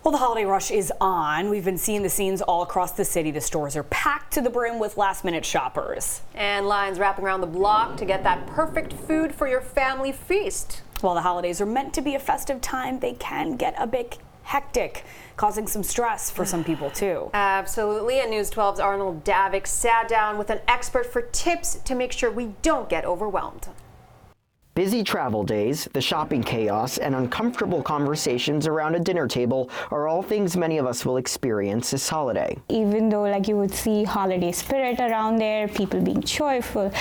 Well, the holiday rush is on. We've been seeing the scenes all across the city. The stores are packed to the brim with last-minute shoppers. And lines wrapping around the block to get that perfect food for your family feast. While the holidays are meant to be a festive time, they can get a bit hectic, causing some stress for some people too. Absolutely, and News 12's Arnold Davik sat down with an expert for tips to make sure we don't get overwhelmed. Busy travel days, the shopping chaos, and uncomfortable conversations around a dinner table are all things many of us will experience this holiday. Even though you would see holiday spirit around there, people being cheerful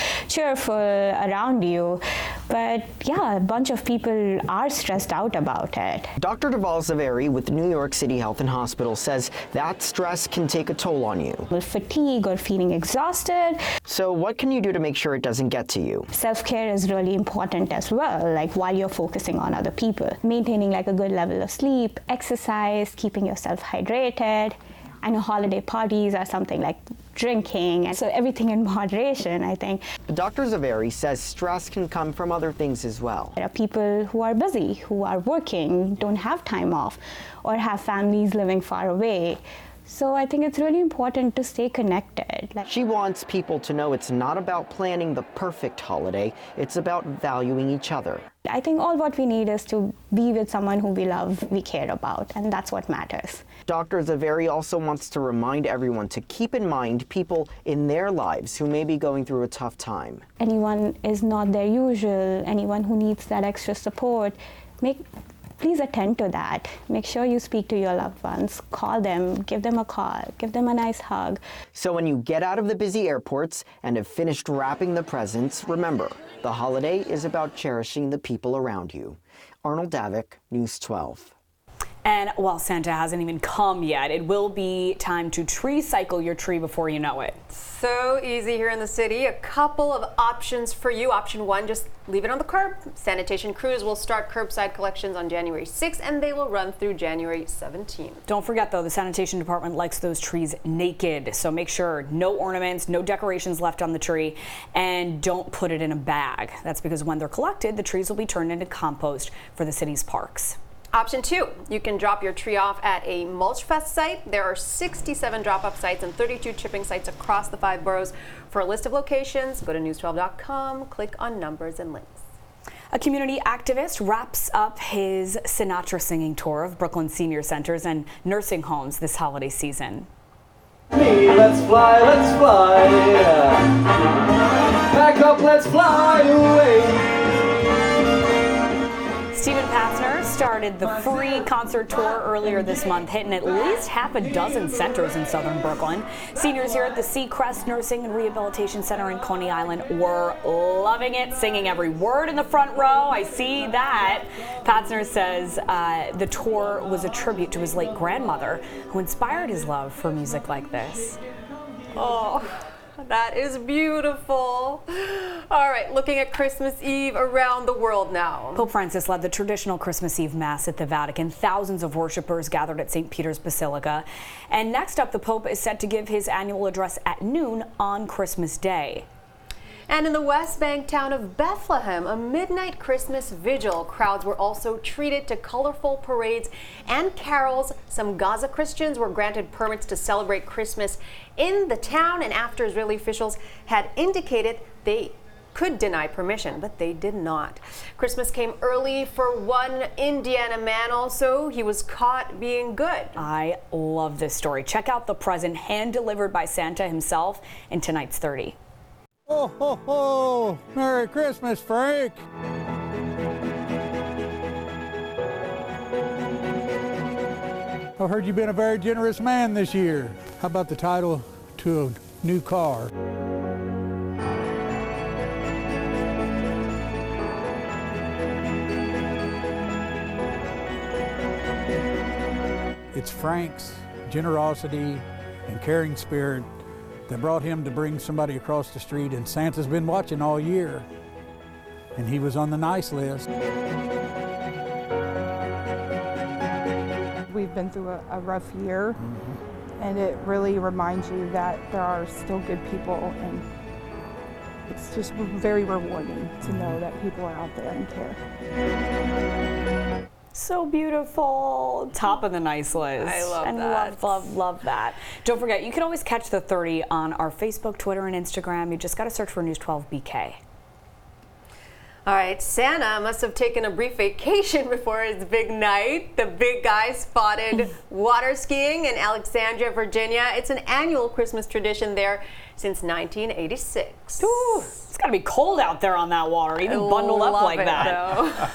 around you, but yeah, a bunch of people are stressed out about it. Dr. Deval Zaveri with New York City Health and Hospital says that stress can take a toll on you. Fatigue or feeling exhausted. So what can you do to make sure it doesn't get to you? Self-care is really important as well, while you're focusing on other people. Maintaining a good level of sleep, exercise, keeping yourself hydrated. I know holiday parties are something like drinking, and so everything in moderation, I think. Dr. Zaveri says stress can come from other things as well. There are people who are busy, who are working, don't have time off, or have families living far away. So I think it's really important to stay connected. She wants people to know it's not about planning the perfect holiday, it's about valuing each other. I think all what we need is to be with someone who we love, we care about, and that's what matters. Dr. Zaveri also wants to remind everyone to keep in mind people in their lives who may be going through a tough time. Anyone is not their usual, anyone who needs that extra support, please attend to that. Make sure you speak to your loved ones. Call them, give them a call, give them a nice hug. So when you get out of the busy airports and have finished wrapping the presents, remember, the holiday is about cherishing the people around you. Arnold Davik, News 12. And while Santa hasn't even come yet, it will be time to tree cycle your tree before you know it. So easy here in the city. A couple of options for you. Option one, just leave it on the curb. Sanitation crews will start curbside collections on January 6th and they will run through January 17th. Don't forget though, the sanitation department likes those trees naked. So make sure no ornaments, no decorations left on the tree, and don't put it in a bag. That's because when they're collected, the trees will be turned into compost for the city's parks. Option two, you can drop your tree off at a Mulch Fest site. There are 67 drop-off sites and 32 chipping sites across the 5 boroughs. For a list of locations, go to news12.com, click on numbers and links. A community activist wraps up his Sinatra singing tour of Brooklyn senior centers and nursing homes this holiday season. Let's fly, let's fly. Pack up, let's fly away. Stephen Patzner started the free concert tour earlier this month, hitting at least half a dozen centers in southern Brooklyn. Seniors here at the Seacrest Nursing and Rehabilitation Center in Coney Island were loving it, singing every word in the front row. I see that. Patzner says the tour was a tribute to his late grandmother, who inspired his love for music like this. Oh. That is beautiful. All right, looking at Christmas Eve around the world now. Pope Francis led the traditional Christmas Eve Mass at the Vatican. Thousands of worshipers gathered at St. Peter's Basilica. And next up, the Pope is set to give his annual address at noon on Christmas Day. And in the West Bank town of Bethlehem, a midnight Christmas vigil. Crowds were also treated to colorful parades and carols. Some Gaza Christians were granted permits to celebrate Christmas in the town, and after Israeli officials had indicated they could deny permission, but they did not. Christmas came early for one Indiana man also. He was caught being good. I love this story. Check out the present hand-delivered by Santa himself in tonight's 30. Ho, ho, ho! Merry Christmas, Frank! I've heard you've been a very generous man this year. How about the title to a new car? It's Frank's generosity and caring spirit that brought him to bring somebody across the street, and Santa's been watching all year, and he was on the nice list. We've been through a rough year, and it really reminds you that there are still good people, and it's just very rewarding to know that people are out there and care. So beautiful. Top of the nice list. I love and that. Love that. Don't forget, you can always catch the 30 on our Facebook, Twitter, and Instagram. You just got to search for News 12 BK. All right, Santa must have taken a brief vacation before his big night. The big guy spotted water skiing in Alexandria, Virginia. It's an annual Christmas tradition there since 1986. Ooh, it's got to be cold out there on that water, even bundled up like that.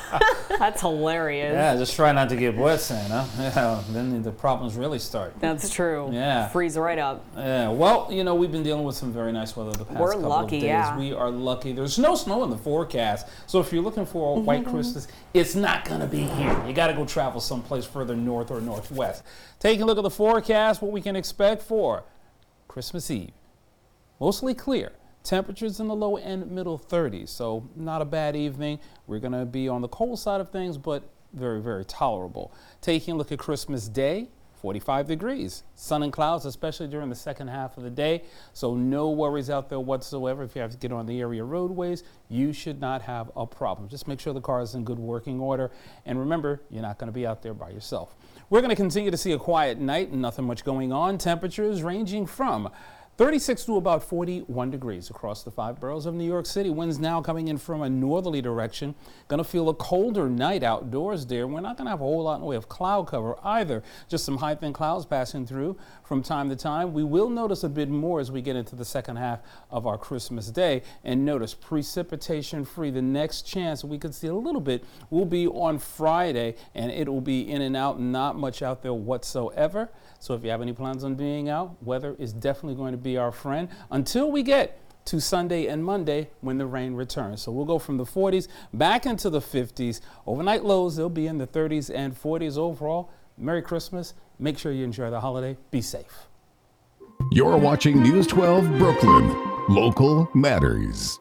That's hilarious. Yeah, just try not to get wet, Santa. Yeah, then the problems really start. That's true. Yeah. Freeze right up. Yeah, well, you know, we've been dealing with some very nice weather the past couple of days. Yeah. We are lucky. There's no snow in the forecast, so if you're looking for a white Christmas, it's not going to be here. You got to go travel someplace further north or northwest. Taking a look at the forecast, what we can expect for Christmas Eve. Mostly clear. Temperatures in the low and middle 30s, so not a bad evening. We're going to be on the cold side of things, but very, very tolerable. Taking a look at Christmas Day, 45 degrees. Sun and clouds, especially during the second half of the day, so no worries out there whatsoever. If you have to get on the area roadways, you should not have a problem. Just make sure the car is in good working order, and remember, you're not going to be out there by yourself. We're going to continue to see a quiet night, nothing much going on. Temperatures ranging from 36 to about 41 degrees across the 5 boroughs of New York City. Winds now coming in from a northerly direction. Going to feel a colder night outdoors there. We're not going to have a whole lot in the way of cloud cover either. Just some high thin clouds passing through from time to time. We will notice a bit more as we get into the second half of our Christmas Day. And notice precipitation free. The next chance we could see a little bit will be on Friday, and it will be in and out, not much out there whatsoever. So if you have any plans on being out, weather is definitely going to be our friend until we get to Sunday and Monday when the rain returns. So we'll go from the 40s back into the 50s. Overnight lows, they'll be in the 30s and 40s overall. Merry Christmas. Make sure you enjoy the holiday. Be safe. You're watching News 12 Brooklyn. Local matters.